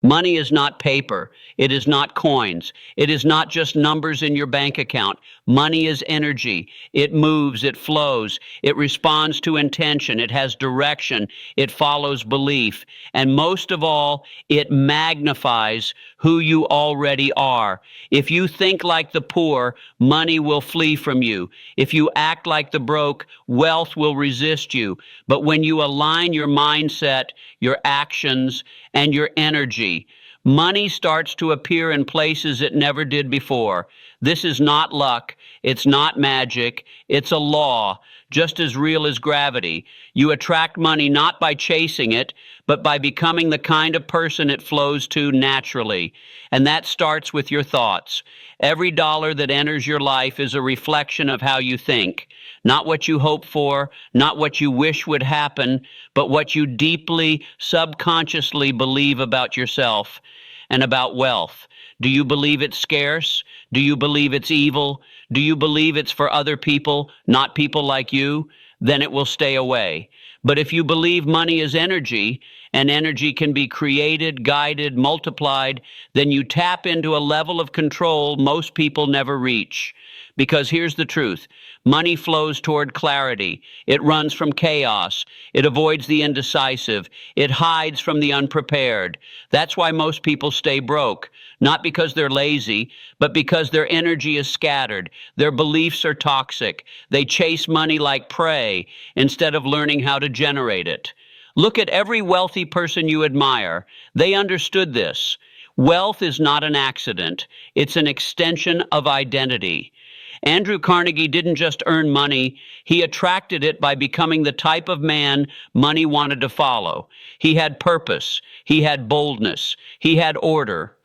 Money is not paper. It is not coins. It is not just numbers in your bank account. Money is energy. It moves, it flows, it responds to intention, it has direction, it follows belief, and most of all, it magnifies who you already are. If you think like the poor, money will flee from you. If you act like the broke, wealth will resist you. But when you align your mindset, your actions, and your energy, money starts to appear in places it never did before. This is not luck. It's not magic. It's a law, just as real as gravity. You attract money not by chasing it, but by becoming the kind of person it flows to naturally. And that starts with your thoughts. Every dollar that enters your life is a reflection of how you think. Not what you hope for, not what you wish would happen, but what you deeply, subconsciously believe about yourself and about wealth. Do you believe it's scarce? Do you believe it's evil? Do you believe it's for other people, not people like you? Then it will stay away. But if you believe money is energy, and energy can be created, guided, multiplied, then you tap into a level of control most people never reach. Because here's the truth. Money flows toward clarity. It runs from chaos. It avoids the indecisive. It hides from the unprepared. That's why most people stay broke. Not because they're lazy, but because their energy is scattered. Their beliefs are toxic. They chase money like prey instead of learning how to generate it. Look at every wealthy person you admire. They understood this. Wealth is not an accident. It's an extension of identity. Andrew Carnegie didn't just earn money, he attracted it by becoming the type of man money wanted to follow. He had purpose, he had boldness, he had order.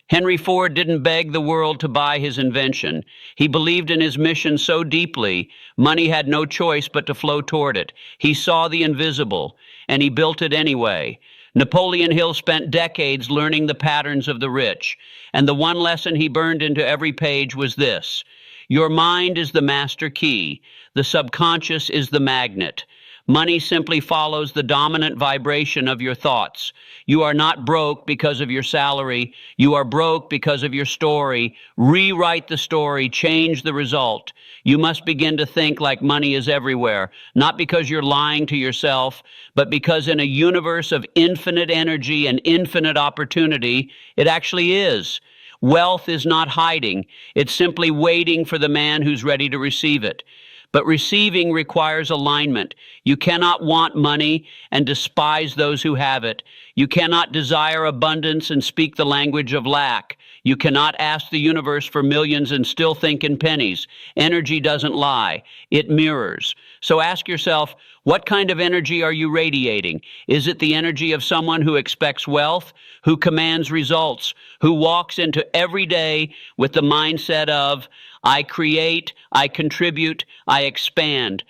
Henry Ford didn't beg the world to buy his invention. He believed in his mission so deeply, money had no choice but to flow toward it. He saw the invisible, and he built it anyway. Napoleon Hill spent decades learning the patterns of the rich, and the one lesson he burned into every page was this: your mind is the master key. The subconscious is the magnet. Money simply follows the dominant vibration of your thoughts. You are not broke because of your salary. You are broke because of your story. Rewrite the story. Change the result. You must begin to think like money is everywhere, not because you're lying to yourself, but because in a universe of infinite energy and infinite opportunity, it actually is. Wealth is not hiding. It's simply waiting for the man who's ready to receive it. But receiving requires alignment. You cannot want money and despise those who have it. You cannot desire abundance and speak the language of lack. You cannot ask the universe for millions and still think in pennies. Energy doesn't lie. It mirrors. So ask yourself, what kind of energy are you radiating? Is it the energy of someone who expects wealth, who commands results, who walks into every day with the mindset of, I create, I contribute, I expand?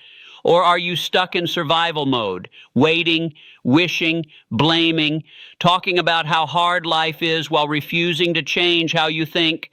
Or are you stuck in survival mode, waiting, wishing, blaming, talking about how hard life is while refusing to change how you think?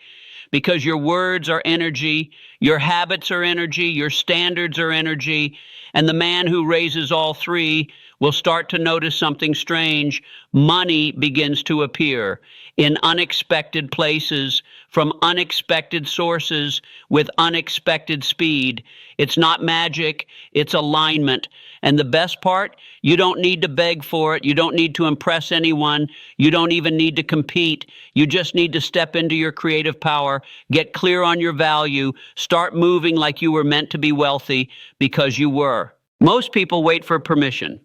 Because your words are energy, your habits are energy, your standards are energy, and the man who raises all three will start to notice something strange. Money begins to appear in unexpected places, from unexpected sources, with unexpected speed. It's not magic, it's alignment. And the best part, you don't need to beg for it. You don't need to impress anyone. You don't even need to compete. You just need to step into your creative power, get clear on your value, start moving like you were meant to be wealthy, because you were. Most people wait for permission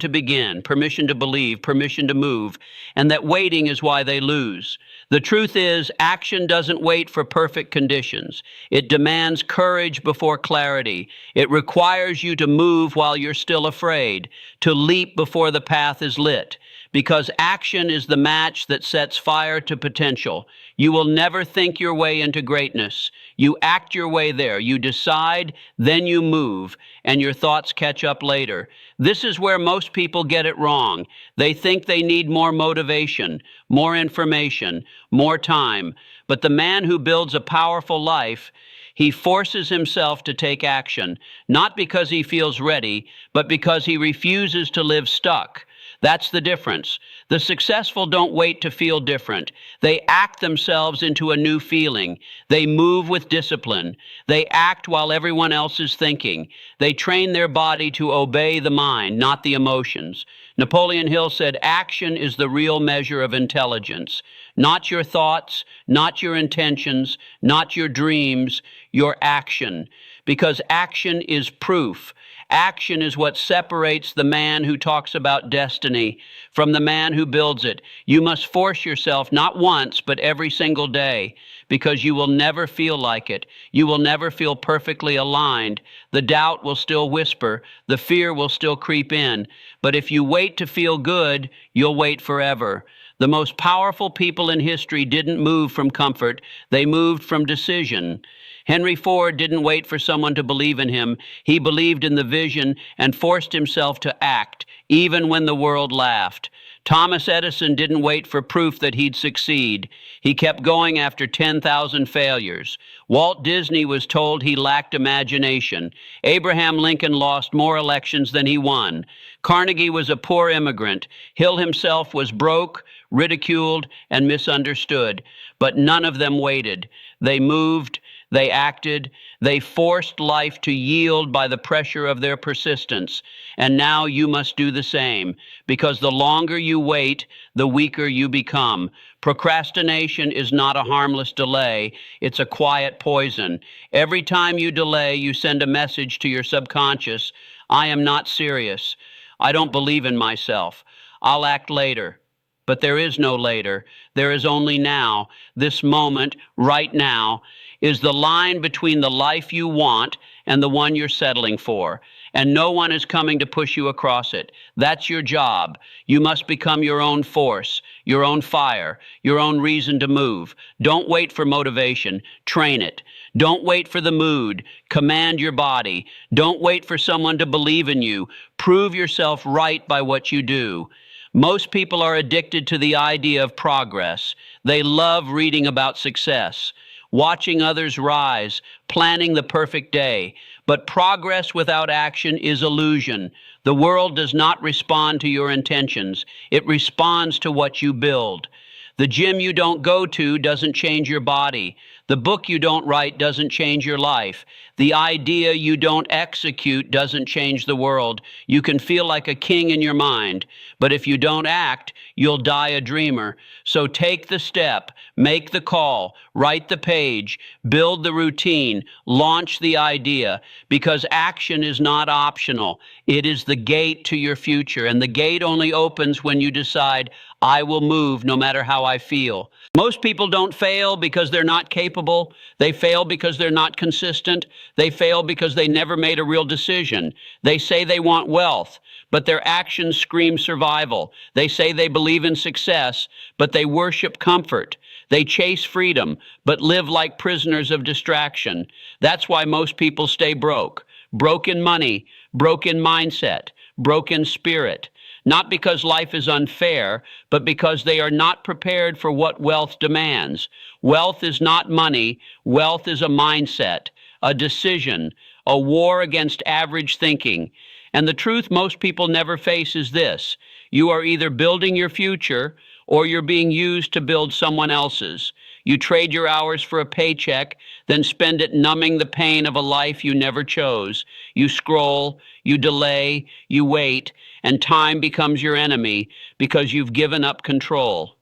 to begin, permission to believe, permission to move, and that waiting is why they lose. The truth is, action doesn't wait for perfect conditions. It demands courage before clarity. It requires you to move while you're still afraid, to leap before the path is lit, because action is the match that sets fire to potential. You will never think your way into greatness. You act your way there. You decide, then you move, and your thoughts catch up later. This is where most people get it wrong. They think they need more motivation, more information, more time. But the man who builds a powerful life, he forces himself to take action, not because he feels ready, but because he refuses to live stuck. That's the difference. The successful don't wait to feel different. They act themselves into a new feeling. They move with discipline. They act while everyone else is thinking. They train their body to obey the mind, not the emotions. Napoleon Hill said, action is the real measure of intelligence. Not your thoughts, not your intentions, not your dreams, your action. Because action is proof. Action is what separates the man who talks about destiny from the man who builds it. You must force yourself not once, but every single day, because you will never feel like it. You will never feel perfectly aligned. The doubt will still whisper. The fear will still creep in. But if you wait to feel good, you'll wait forever. The most powerful people in history didn't move from comfort. They moved from decision. Henry Ford didn't wait for someone to believe in him. He believed in the vision and forced himself to act, even when the world laughed. Thomas Edison didn't wait for proof that he'd succeed. He kept going after 10,000 failures. Walt Disney was told he lacked imagination. Abraham Lincoln lost more elections than he won. Carnegie was a poor immigrant. Hill himself was broke, ridiculed, and misunderstood. But none of them waited. They moved. They acted, they forced life to yield by the pressure of their persistence. And now you must do the same, because the longer you wait, the weaker you become. Procrastination is not a harmless delay, it's a quiet poison. Every time you delay, you send a message to your subconscious, I am not serious. I don't believe in myself. I'll act later. But there is no later. There is only now. This moment, right now, is the line between the life you want and the one you're settling for. And no one is coming to push you across it. That's your job. You must become your own force, your own fire, your own reason to move. Don't wait for motivation. Train it. Don't wait for the mood. Command your body. Don't wait for someone to believe in you. Prove yourself right by what you do. Most people are addicted to the idea of progress. They love reading about success, watching others rise, planning the perfect day. But progress without action is illusion. The world does not respond to your intentions. It responds to what you build. The gym you don't go to doesn't change your body. The book you don't write doesn't change your life. The idea you don't execute doesn't change the world. You can feel like a king in your mind, but if you don't act, you'll die a dreamer. So take the step, make the call, write the page, build the routine, launch the idea, because action is not optional. It is the gate to your future, and the gate only opens when you decide, I will move no matter how I feel. Most people don't fail because they're not capable. They fail because they're not consistent. They fail because they never made a real decision. They say they want wealth, but their actions scream survival. They say they believe in success, but they worship comfort. They chase freedom, but live like prisoners of distraction. That's why most people stay broke. Broke in money, broke in mindset, broke in spirit. Not because life is unfair, but because they are not prepared for what wealth demands. Wealth is not money. Wealth is a mindset, a decision, a war against average thinking. And the truth most people never face is this: you are either building your future or you're being used to build someone else's. You trade your hours for a paycheck, then spend it numbing the pain of a life you never chose. You scroll, you delay, you wait, and time becomes your enemy because you've given up control.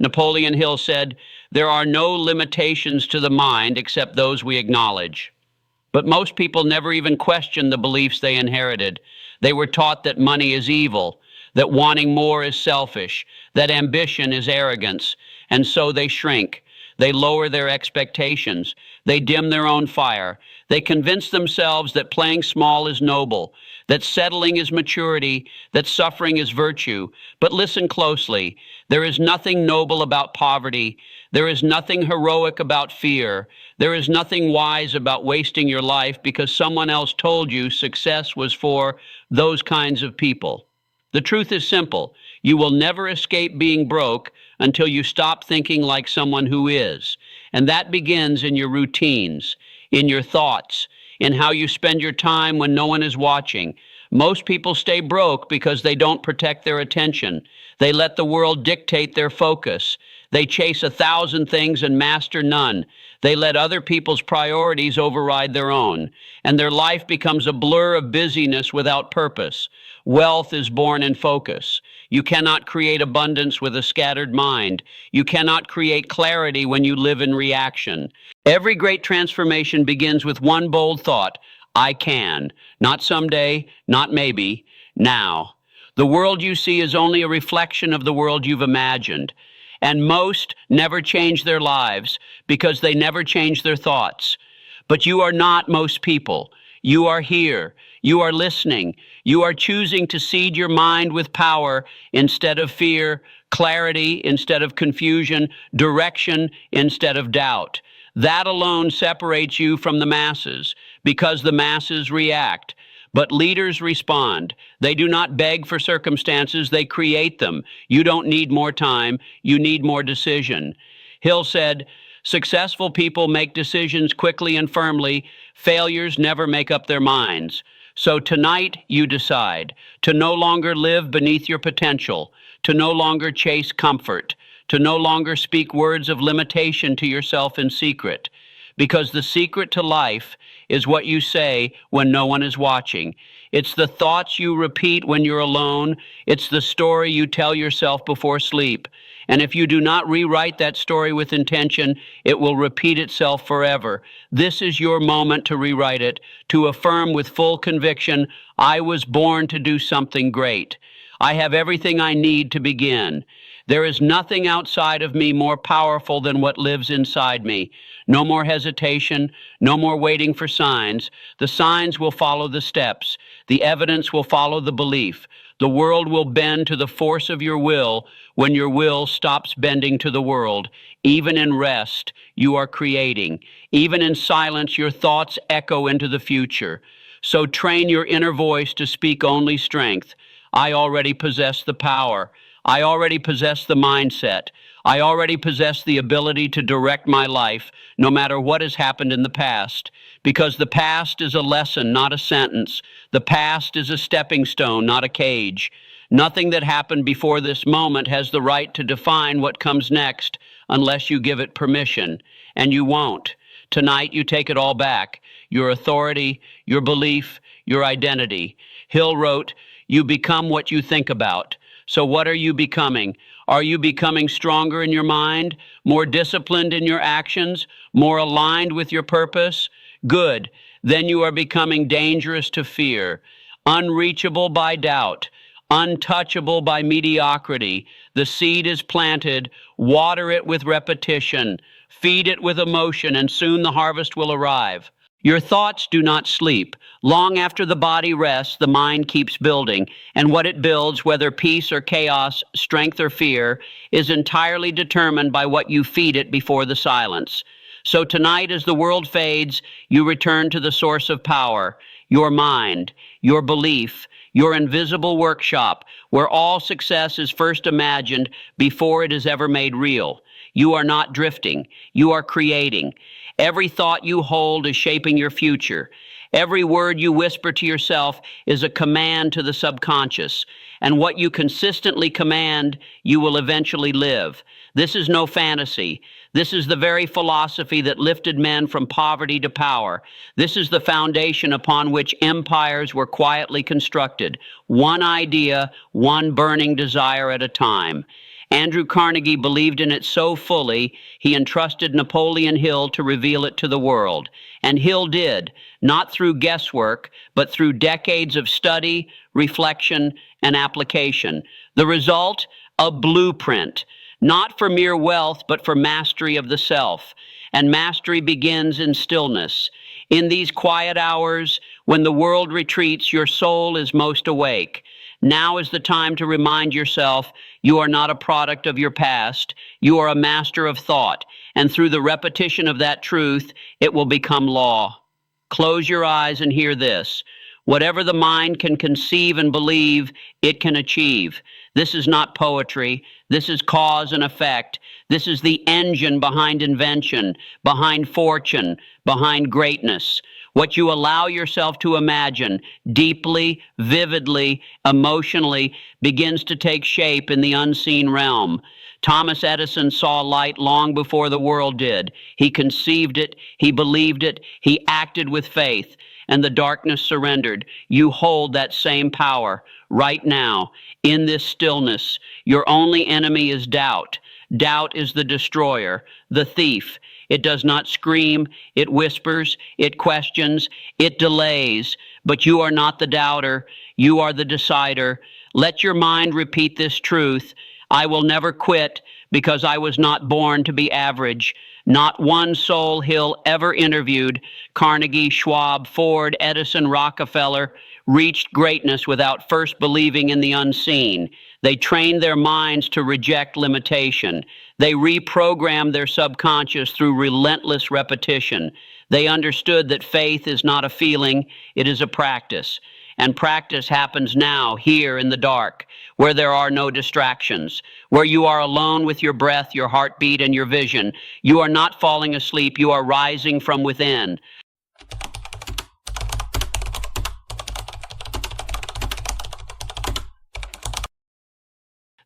Napoleon Hill said, there are no limitations to the mind except those we acknowledge. But most people never even question the beliefs they inherited. They were taught that money is evil, that wanting more is selfish, that ambition is arrogance, and so they shrink. They lower their expectations. They dim their own fire. They convince themselves that playing small is noble, that settling is maturity, that suffering is virtue. But listen closely. There is nothing noble about poverty. There is nothing heroic about fear. There is nothing wise about wasting your life because someone else told you success was for those kinds of people. The truth is simple. You will never escape being broke until you stop thinking like someone who is. And that begins in your routines, in your thoughts, in how you spend your time when no one is watching. Most people stay broke because they don't protect their attention. They let the world dictate their focus. They chase 1,000 things and master none. They let other people's priorities override their own, and their life becomes a blur of busyness without purpose. Wealth is born in focus. You cannot create abundance with a scattered mind. You cannot create clarity when you live in reaction. Every great transformation begins with one bold thought: I can. Not someday, not maybe, now. The world you see is only a reflection of the world you've imagined. And most never change their lives because they never change their thoughts. But you are not most people. You are here. You are listening. You are choosing to seed your mind with power instead of fear, clarity instead of confusion, direction instead of doubt. That alone separates you from the masses, because the masses react. But leaders respond. They do not beg for circumstances, they create them. You don't need more time, you need more decision. Hill said, "Successful people make decisions quickly and firmly. Failures never make up their minds." So tonight you decide to no longer live beneath your potential, to no longer chase comfort, to no longer speak words of limitation to yourself in secret. Because the secret to life is what you say when no one is watching. It's the thoughts you repeat when you're alone. It's the story you tell yourself before sleep. And if you do not rewrite that story with intention, it will repeat itself forever. This is your moment to rewrite it, to affirm with full conviction, I was born to do something great. I have everything I need to begin. There is nothing outside of me more powerful than what lives inside me. No more hesitation, no more waiting for signs. The signs will follow the steps. The evidence will follow the belief. The world will bend to the force of your will when your will stops bending to the world. Even in rest, you are creating. Even in silence, your thoughts echo into the future. So train your inner voice to speak only strength. I already possess the power. I already possess the mindset. I already possess the ability to direct my life, no matter what has happened in the past. Because the past is a lesson, not a sentence. The past is a stepping stone, not a cage. Nothing that happened before this moment has the right to define what comes next unless you give it permission. And you won't. Tonight you take it all back. Your authority, your belief, your identity. Hill wrote, "You become what you think about." So what are you becoming? Are you becoming stronger in your mind, more disciplined in your actions, more aligned with your purpose? Good. Then you are becoming dangerous to fear, unreachable by doubt, untouchable by mediocrity. The seed is planted. Water it with repetition. Feed it with emotion, and soon the harvest will arrive. Your thoughts do not sleep. Long after the body rests, the mind keeps building, and what it builds, whether peace or chaos, strength or fear, is entirely determined by what you feed it before the silence. So tonight, as the world fades, you return to the source of power, your mind, your belief, your invisible workshop, where all success is first imagined before it is ever made real. You are not drifting. You are creating. Every thought you hold is shaping your future. Every word you whisper to yourself is a command to the subconscious. And what you consistently command, you will eventually live. This is no fantasy. This is the very philosophy that lifted men from poverty to power. This is the foundation upon which empires were quietly constructed. One idea, one burning desire at a time. Andrew Carnegie believed in it so fully, he entrusted Napoleon Hill to reveal it to the world. And Hill did, not through guesswork, but through decades of study, reflection, and application. The result? A blueprint, not for mere wealth, but for mastery of the self. And mastery begins in stillness. In these quiet hours, when the world retreats, your soul is most awake. Now is the time to remind yourself you are not a product of your past. You are a master of thought, and through the repetition of that truth, it will become law. Close your eyes and hear this. Whatever the mind can conceive and believe, it can achieve. This is not poetry. This is cause and effect. This is the engine behind invention, behind fortune, behind greatness. What you allow yourself to imagine deeply, vividly, emotionally begins to take shape in the unseen realm. Thomas Edison saw light long before the world did. He conceived it, he believed it, he acted with faith, and the darkness surrendered. You hold that same power right now in this stillness. Your only enemy is doubt. Doubt is the destroyer, the thief. It does not scream, it whispers, it questions, it delays, but you are not the doubter, you are the decider. Let your mind repeat this truth. I will never quit because I was not born to be average. Not one soul Hill ever interviewed, Carnegie, Schwab, Ford, Edison, Rockefeller, reached greatness without first believing in the unseen. They trained their minds to reject limitation. They reprogrammed their subconscious through relentless repetition. They understood that faith is not a feeling, it is a practice. And practice happens now, here in the dark, where there are no distractions, where you are alone with your breath, your heartbeat, and your vision. You are not falling asleep, you are rising from within.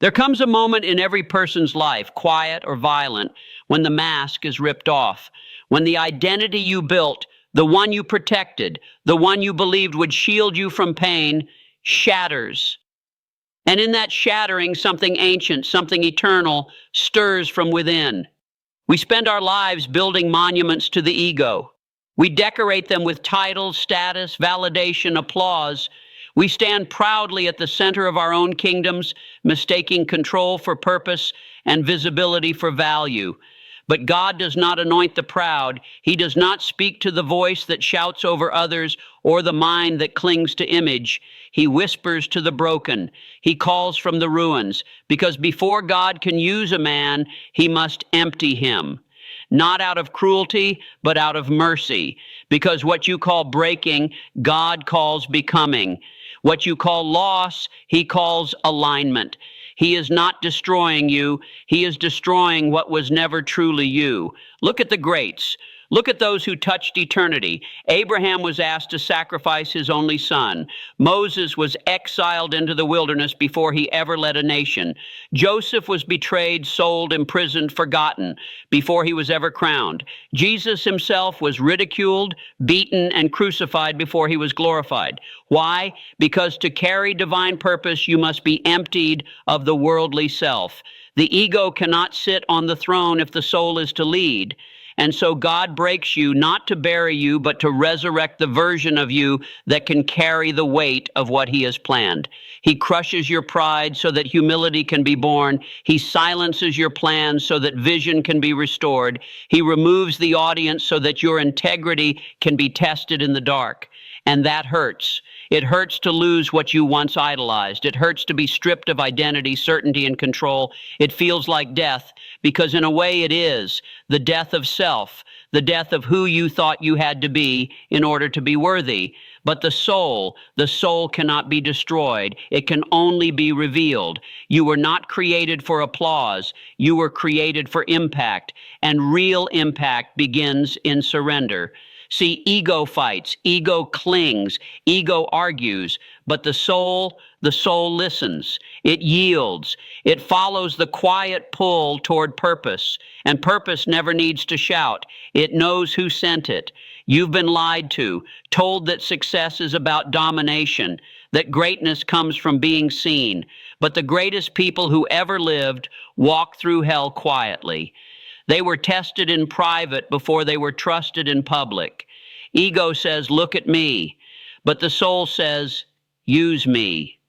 There comes a moment in every person's life, quiet or violent, when the mask is ripped off, when the identity you built, the one you protected, the one you believed would shield you from pain, shatters. And in that shattering, something ancient, something eternal stirs from within. We spend our lives building monuments to the ego. We decorate them with titles, status, validation, applause. We stand proudly at the center of our own kingdoms, mistaking control for purpose and visibility for value. But God does not anoint the proud. He does not speak to the voice that shouts over others or the mind that clings to image. He whispers to the broken. He calls from the ruins, because before God can use a man, he must empty him. Not out of cruelty, but out of mercy. Because what you call breaking, God calls becoming. What you call loss, he calls alignment. He is not destroying you. He is destroying what was never truly you. Look at the greats. Look at those who touched eternity. Abraham was asked to sacrifice his only son. Moses was exiled into the wilderness before he ever led a nation. Joseph was betrayed, sold, imprisoned, forgotten before he was ever crowned. Jesus himself was ridiculed, beaten, and crucified before he was glorified. Why? Because to carry divine purpose, you must be emptied of the worldly self. The ego cannot sit on the throne if the soul is to lead. And so God breaks you not to bury you, but to resurrect the version of you that can carry the weight of what he has planned. He crushes your pride so that humility can be born. He silences your plans so that vision can be restored. He removes the audience so that your integrity can be tested in the dark. And that hurts. It hurts to lose what you once idolized. It hurts to be stripped of identity, certainty, and control. It feels like death, because in a way it is the death of self, the death of who you thought you had to be in order to be worthy. But the soul cannot be destroyed. It can only be revealed. You were not created for applause. You were created for impact, and real impact begins in surrender. See, ego fights, ego clings, ego argues, but the soul listens. It yields. It follows the quiet pull toward purpose, and purpose never needs to shout. It knows who sent it. You've been lied to, told that success is about domination, that greatness comes from being seen. But the greatest people who ever lived walked through hell quietly. They were tested in private before they were trusted in public. Ego says, look at me. But the soul says, use me.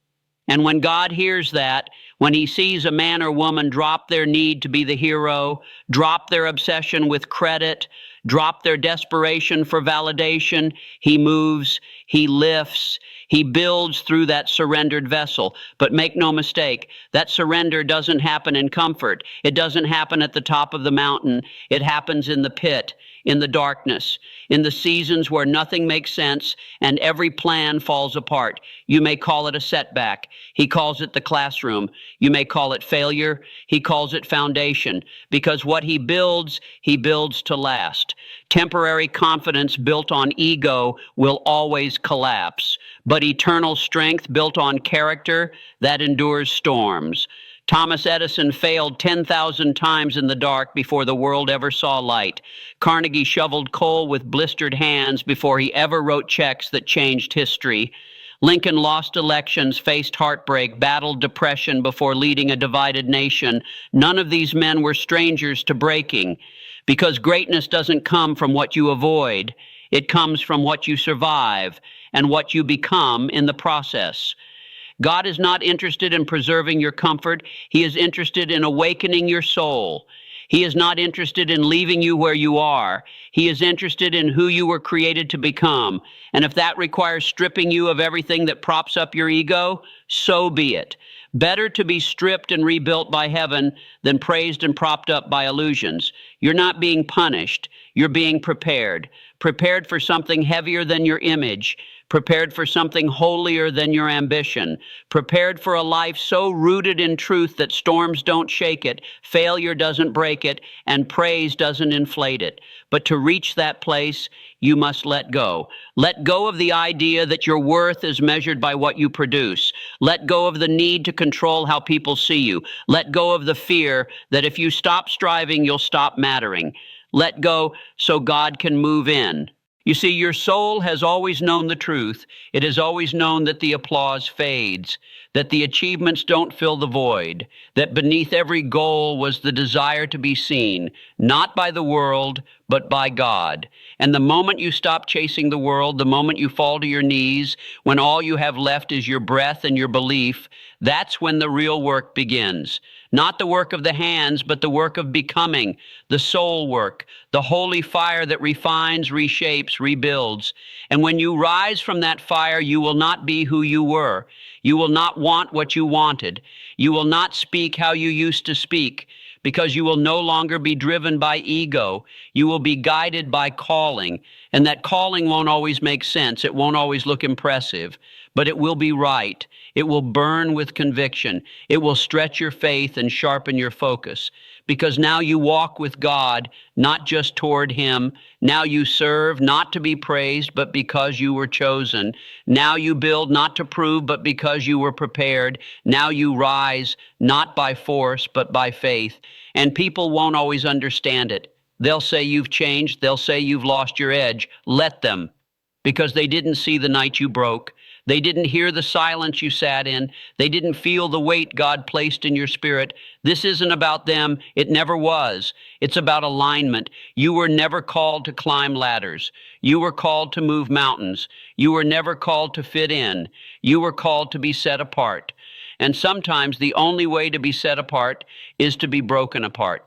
And when God hears that, when he sees a man or woman drop their need to be the hero, drop their obsession with credit, drop their desperation for validation, he moves, he lifts, He builds through that surrendered vessel. But make no mistake, that surrender doesn't happen in comfort. It doesn't happen at the top of the mountain. It happens in the pit, in the darkness, in the seasons where nothing makes sense and every plan falls apart. You may call it a setback. He calls it the classroom. You may call it failure. He calls it foundation, because what he builds to last. Temporary confidence built on ego will always collapse, but eternal strength built on character, that endures storms. Thomas Edison failed 10,000 times in the dark before the world ever saw light. Carnegie shoveled coal with blistered hands before he ever wrote checks that changed history. Lincoln lost elections, faced heartbreak, battled depression before leading a divided nation. None of these men were strangers to breaking, because greatness doesn't come from what you avoid. It comes from what you survive and what you become in the process. God is not interested in preserving your comfort. He is interested in awakening your soul. He is not interested in leaving you where you are. He is interested in who you were created to become. And if that requires stripping you of everything that props up your ego, so be it. Better to be stripped and rebuilt by heaven than praised and propped up by illusions. You're not being punished. You're being prepared. Prepared for something heavier than your image. Prepared for something holier than your ambition, prepared for a life so rooted in truth that storms don't shake it, failure doesn't break it, and praise doesn't inflate it. But to reach that place, you must let go. Let go of the idea that your worth is measured by what you produce. Let go of the need to control how people see you. Let go of the fear that if you stop striving, you'll stop mattering. Let go so God can move in. You see, your soul has always known the truth. It has always known that the applause fades, that the achievements don't fill the void, that beneath every goal was the desire to be seen, not by the world, but by God. And the moment you stop chasing the world, the moment you fall to your knees, when all you have left is your breath and your belief, that's when the real work begins. Not the work of the hands, but the work of becoming, the soul work, the holy fire that refines, reshapes, rebuilds. And when you rise from that fire, you will not be who you were. You will not want what you wanted. You will not speak how you used to speak, because you will no longer be driven by ego. You will be guided by calling. And that calling won't always make sense. It won't always look impressive, but it will be right. It will burn with conviction. It will stretch your faith and sharpen your focus, because now you walk with God, not just toward Him. Now you serve, not to be praised, but because you were chosen. Now you build, not to prove, but because you were prepared. Now you rise, not by force, but by faith. And people won't always understand it. They'll say you've changed. They'll say you've lost your edge. Let them, because they didn't see the night you broke. They didn't hear the silence you sat in. They didn't feel the weight God placed in your spirit. This isn't about them. It never was. It's about alignment. You were never called to climb ladders. You were called to move mountains. You were never called to fit in. You were called to be set apart. And sometimes the only way to be set apart is to be broken apart.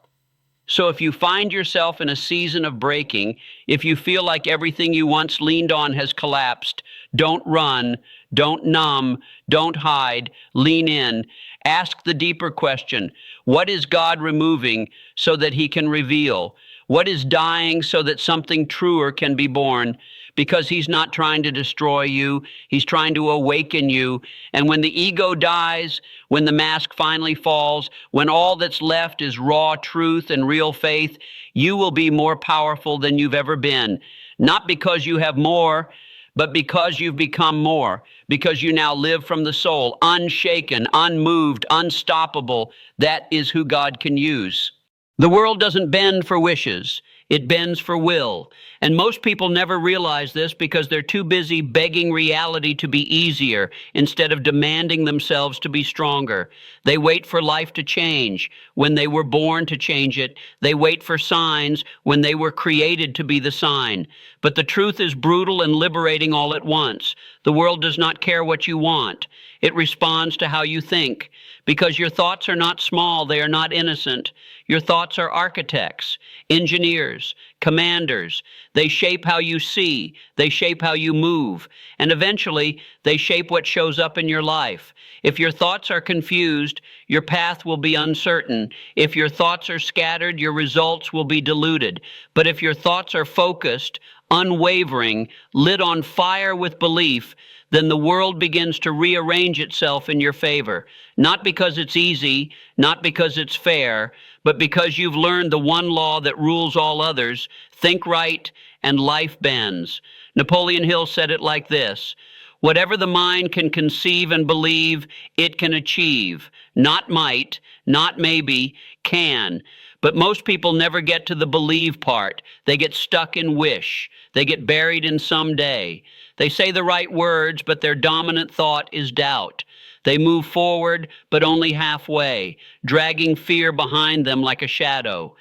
So if you find yourself in a season of breaking, if you feel like everything you once leaned on has collapsed, don't run, don't numb, don't hide, lean in. Ask the deeper question: what is God removing so that He can reveal? What is dying so that something truer can be born? Because He's not trying to destroy you. He's trying to awaken you. And when the ego dies, when the mask finally falls, when all that's left is raw truth and real faith, you will be more powerful than you've ever been. Not because you have more, but because you've become more. Because you now live from the soul, unshaken, unmoved, unstoppable. That is who God can use. The world doesn't bend for wishes. It bends for will. And most people never realize this because they're too busy begging reality to be easier instead of demanding themselves to be stronger. They wait for life to change when they were born to change it. They wait for signs when they were created to be the sign. But the truth is brutal and liberating all at once. The world does not care what you want. It responds to how you think, because your thoughts are not small, they are not innocent. Your thoughts are architects, engineers, commanders. They shape how you see, they shape how you move, and eventually they shape what shows up in your life. If your thoughts are confused, your path will be uncertain. If your thoughts are scattered, your results will be diluted. But if your thoughts are focused, unwavering, lit on fire with belief, then the world begins to rearrange itself in your favor. Not because it's easy, not because it's fair, but because you've learned the one law that rules all others: think right and life bends. Napoleon Hill said it like this: whatever the mind can conceive and believe, it can achieve. Not might, not maybe, can. But most people never get to the believe part. They get stuck in wish. They get buried in someday. They say the right words, but their dominant thought is doubt. They move forward, but only halfway, dragging fear behind them like a shadow.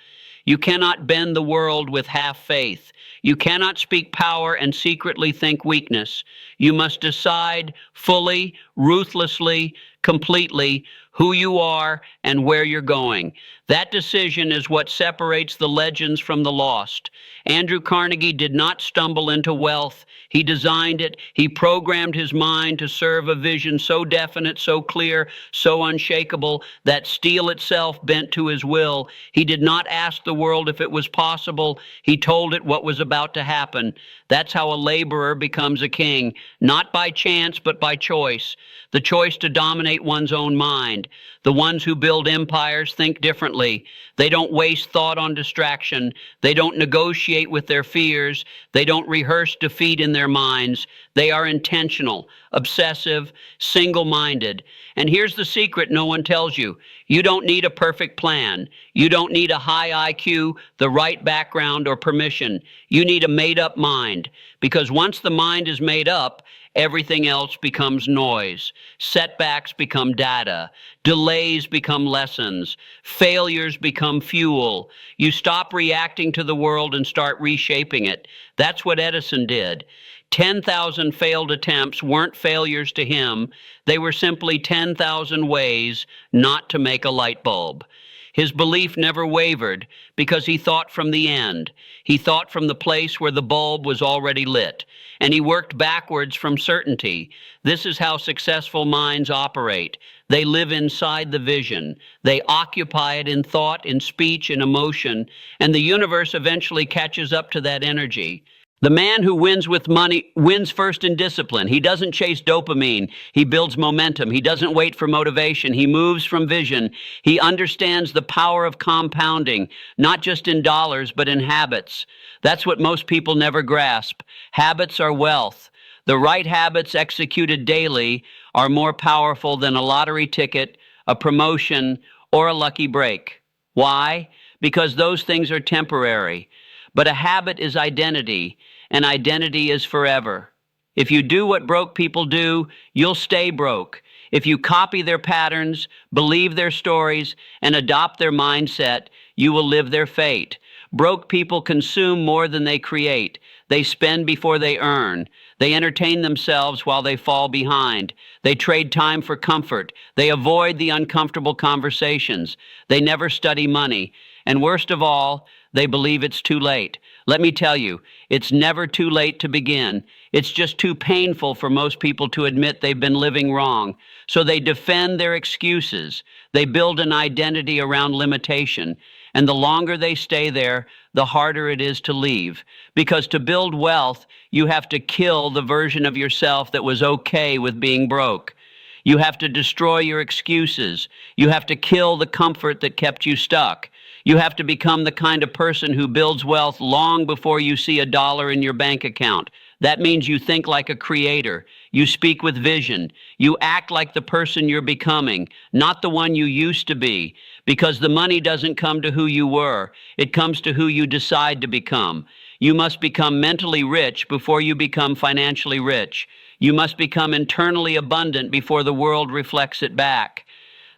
You cannot bend the world with half faith. You cannot speak power and secretly think weakness. You must decide fully, ruthlessly, completely who you are and where you're going. That decision is what separates the legends from the lost. Andrew Carnegie did not stumble into wealth. He designed it. He programmed his mind to serve a vision so definite, so clear, so unshakable that steel itself bent to his will. He did not ask the world if it was possible. He told it what was about to happen. That's how a laborer becomes a king, not by chance, but by choice. The choice to dominate one's own mind. The ones who build empires think differently. They don't waste thought on distraction. They don't negotiate with their fears. They don't rehearse defeat in their minds. They are intentional, obsessive, single-minded. And here's the secret no one tells you. You don't need a perfect plan. You don't need a high IQ, the right background, or permission. You need a made-up mind. Because once the mind is made up, everything else becomes noise. Setbacks become data. Delays become lessons. Failures become fuel. You stop reacting to the world and start reshaping it. That's what Edison did. 10,000 failed attempts weren't failures to him. They were simply 10,000 ways not to make a light bulb. His belief never wavered because he thought from the end. He thought from the place where the bulb was already lit, and he worked backwards from certainty. This is how successful minds operate. They live inside the vision. They occupy it in thought, in speech, in emotion, and the universe eventually catches up to that energy. The man who wins with money wins first in discipline. He doesn't chase dopamine. He builds momentum. He doesn't wait for motivation. He moves from vision. He understands the power of compounding, not just in dollars, but in habits. That's what most people never grasp. Habits are wealth. The right habits executed daily are more powerful than a lottery ticket, a promotion, or a lucky break. Why? Because those things are temporary. But a habit is identity, and identity is forever. If you do what broke people do, you'll stay broke. If you copy their patterns, believe their stories, and adopt their mindset, you will live their fate. Broke people consume more than they create. They spend before they earn. They entertain themselves while they fall behind. They trade time for comfort. They avoid the uncomfortable conversations. They never study money. And worst of all, they believe it's too late. Let me tell you, it's never too late to begin. It's just too painful for most people to admit they've been living wrong. So they defend their excuses. They build an identity around limitation. And the longer they stay there, the harder it is to leave. Because to build wealth, you have to kill the version of yourself that was okay with being broke. You have to destroy your excuses. You have to kill the comfort that kept you stuck. You have to become the kind of person who builds wealth long before you see a dollar in your bank account. That means you think like a creator. You speak with vision. You act like the person you're becoming, not the one you used to be, because the money doesn't come to who you were. It comes to who you decide to become. You must become mentally rich before you become financially rich. You must become internally abundant before the world reflects it back.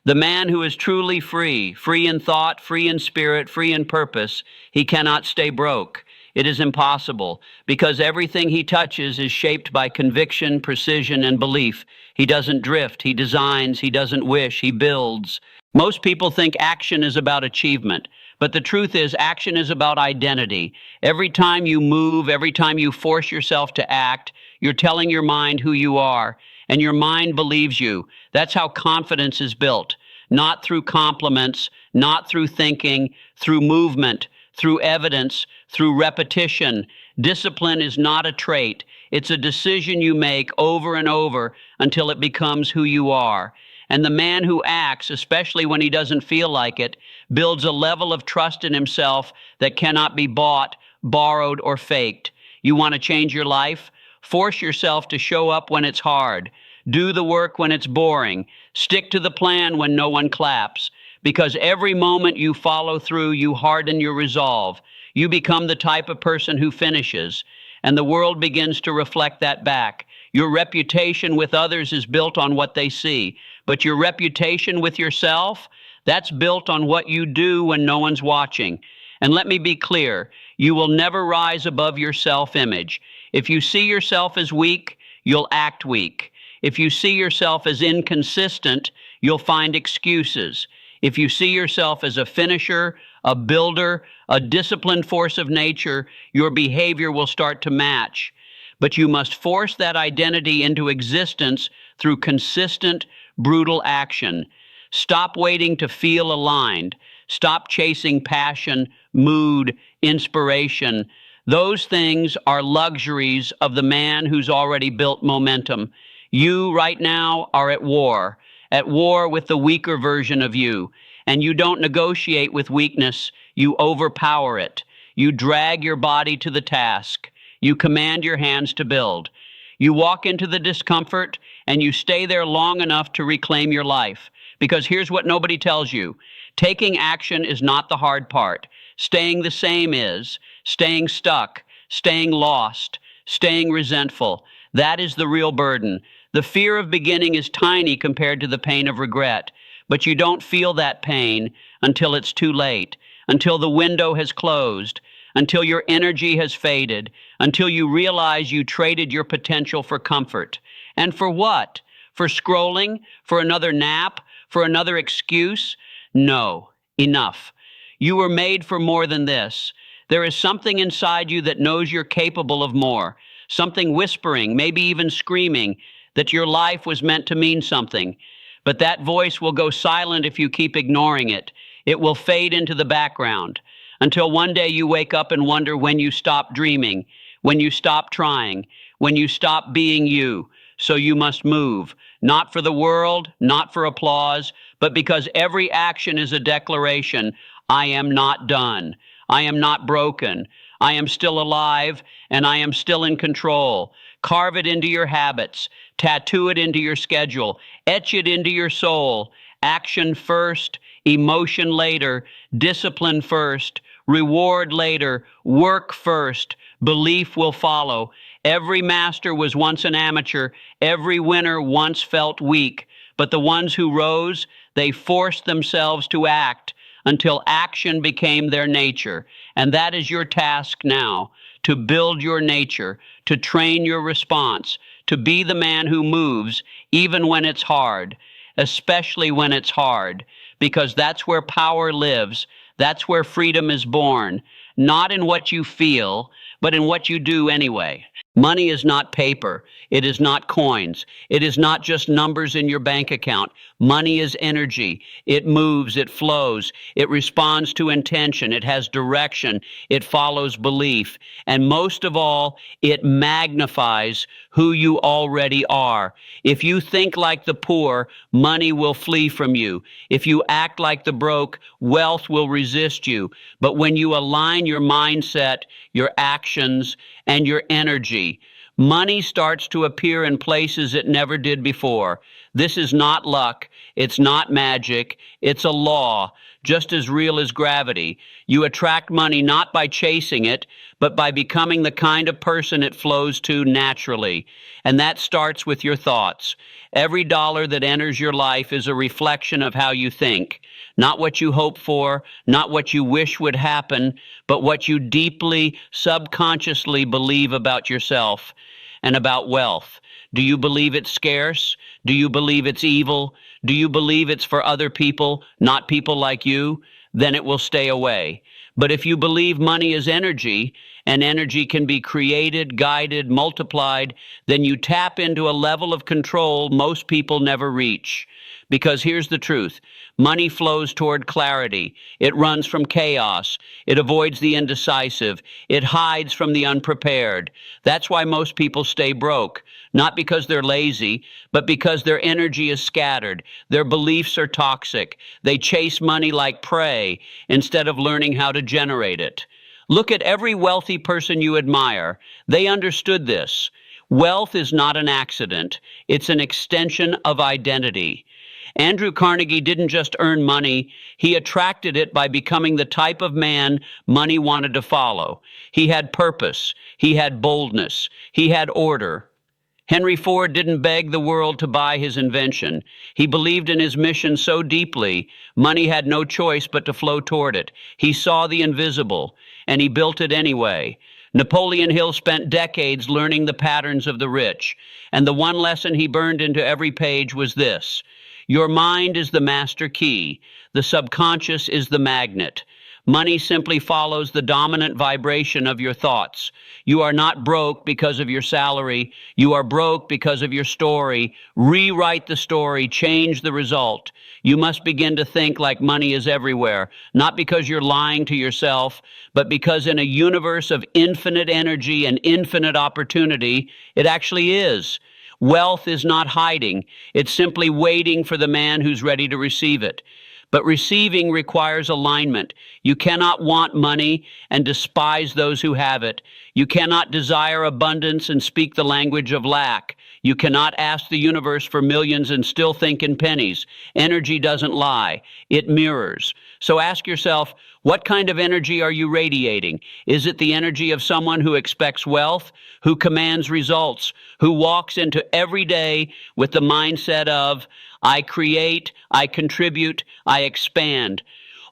The man who is truly free, free in thought, free in spirit, free in purpose, he cannot stay broke. It is impossible, because everything he touches is shaped by conviction, precision, and belief. He doesn't drift, he designs, he doesn't wish, he builds. Most people think action is about achievement, but the truth is action is about identity. Every time you move, every time you force yourself to act, you're telling your mind who you are, and your mind believes you. That's how confidence is built. Not through compliments, not through thinking, through movement, through evidence, through repetition. Discipline is not a trait. It's a decision you make over and over until it becomes who you are. And the man who acts, especially when he doesn't feel like it, builds a level of trust in himself that cannot be bought, borrowed, or faked. You want to change your life? Force yourself to show up when it's hard. Do the work when it's boring. Stick to the plan when no one claps. Because every moment you follow through, you harden your resolve. You become the type of person who finishes, and the world begins to reflect that back. Your reputation with others is built on what they see, but your reputation with yourself, that's built on what you do when no one's watching. And let me be clear, you will never rise above your self-image. If you see yourself as weak, you'll act weak. If you see yourself as inconsistent, you'll find excuses. If you see yourself as a finisher, a builder, a disciplined force of nature, your behavior will start to match. But you must force that identity into existence through consistent, brutal action. Stop waiting to feel aligned. Stop chasing passion, mood, inspiration. Those things are luxuries of the man who's already built momentum. You right now are at war with the weaker version of you. And you don't negotiate with weakness, you overpower it. You drag your body to the task. You command your hands to build. You walk into the discomfort and you stay there long enough to reclaim your life. Because here's what nobody tells you. Taking action is not the hard part. Staying the same is. Staying stuck, staying lost, staying resentful. That is the real burden. The fear of beginning is tiny compared to the pain of regret. But you don't feel that pain until it's too late, until the window has closed, until your energy has faded, until you realize you traded your potential for comfort. And for what? For scrolling? For another nap? For another excuse? No, enough. You were made for more than this. There is something inside you that knows you're capable of more, something whispering, maybe even screaming, that your life was meant to mean something. But that voice will go silent if you keep ignoring it. It will fade into the background until one day you wake up and wonder when you stop dreaming, when you stop trying, when you stop being you. So you must move, not for the world, not for applause, but because every action is a declaration. I am not done. I am not broken. I am still alive, and I am still in control. Carve it into your habits. Tattoo it into your schedule. Etch it into your soul. Action first, emotion later, discipline first, reward later, work first. Belief will follow. Every master was once an amateur. Every winner once felt weak. But the ones who rose, they forced themselves to act until action became their nature. And that is your task now, to build your nature, to train your response, to be the man who moves even when it's hard, especially when it's hard, because that's where power lives. That's where freedom is born, not in what you feel, but in what you do anyway. Money is not paper. It is not coins. It is not just numbers in your bank account. Money is energy. It moves, it flows, it responds to intention, it has direction, it follows belief, and most of all, it magnifies who you already are. If you think like the poor, money will flee from you. If you act like the broke, wealth will resist you. But when you align your mindset, your actions, and your energy, money starts to appear in places it never did before. This is not luck. It's not magic. It's a law, just as real as gravity. You attract money not by chasing it, but by becoming the kind of person it flows to naturally. And that starts with your thoughts. Every dollar that enters your life is a reflection of how you think. Not what you hope for, not what you wish would happen, but what you deeply, subconsciously believe about yourself and about wealth. Do you believe it's scarce? Do you believe it's evil? Do you believe it's for other people, not people like you? Then it will stay away. But if you believe money is energy, and energy can be created, guided, multiplied, then you tap into a level of control most people never reach. Because here's the truth. Money flows toward clarity. It runs from chaos. It avoids the indecisive. It hides from the unprepared. That's why most people stay broke. Not because they're lazy, but because their energy is scattered. Their beliefs are toxic. They chase money like prey instead of learning how to generate it. Look at every wealthy person you admire. They understood this. Wealth is not an accident. It's an extension of identity. Andrew Carnegie didn't just earn money, he attracted it by becoming the type of man money wanted to follow. He had purpose, he had boldness, he had order. Henry Ford didn't beg the world to buy his invention. He believed in his mission so deeply, money had no choice but to flow toward it. He saw the invisible, and he built it anyway. Napoleon Hill spent decades learning the patterns of the rich, and the one lesson he burned into every page was this: your mind is the master key. The subconscious is the magnet. Money simply follows the dominant vibration of your thoughts. You are not broke because of your salary. You are broke because of your story. Rewrite the story. Change the result. You must begin to think like money is everywhere, not because you're lying to yourself, but because in a universe of infinite energy and infinite opportunity, it actually is. Wealth is not hiding. It's simply waiting for the man who's ready to receive it. But receiving requires alignment. You cannot want money and despise those who have it. You cannot desire abundance and speak the language of lack. You cannot ask the universe for millions and still think in pennies. Energy doesn't lie. It mirrors. So ask yourself, what kind of energy are you radiating? Is it the energy of someone who expects wealth, who commands results, who walks into every day with the mindset of, I create, I contribute, I expand?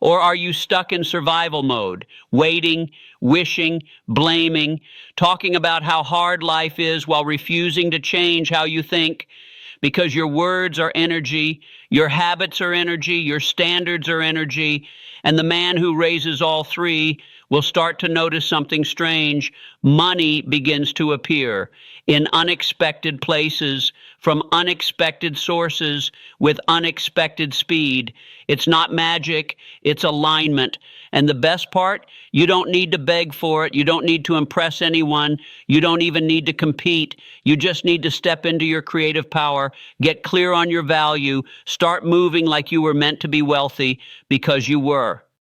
Or are you stuck in survival mode, waiting, wishing, blaming, talking about how hard life is while refusing to change how you think? Because your words are energy, your habits are energy, your standards are energy, and the man who raises all three will start to notice something strange. Money begins to appear in unexpected places, from unexpected sources, with unexpected speed. It's not magic, it's alignment. And the best part, you don't need to beg for it. You don't need to impress anyone. You don't even need to compete. You just need to step into your creative power, get clear on your value, start moving like you were meant to be wealthy, because you were.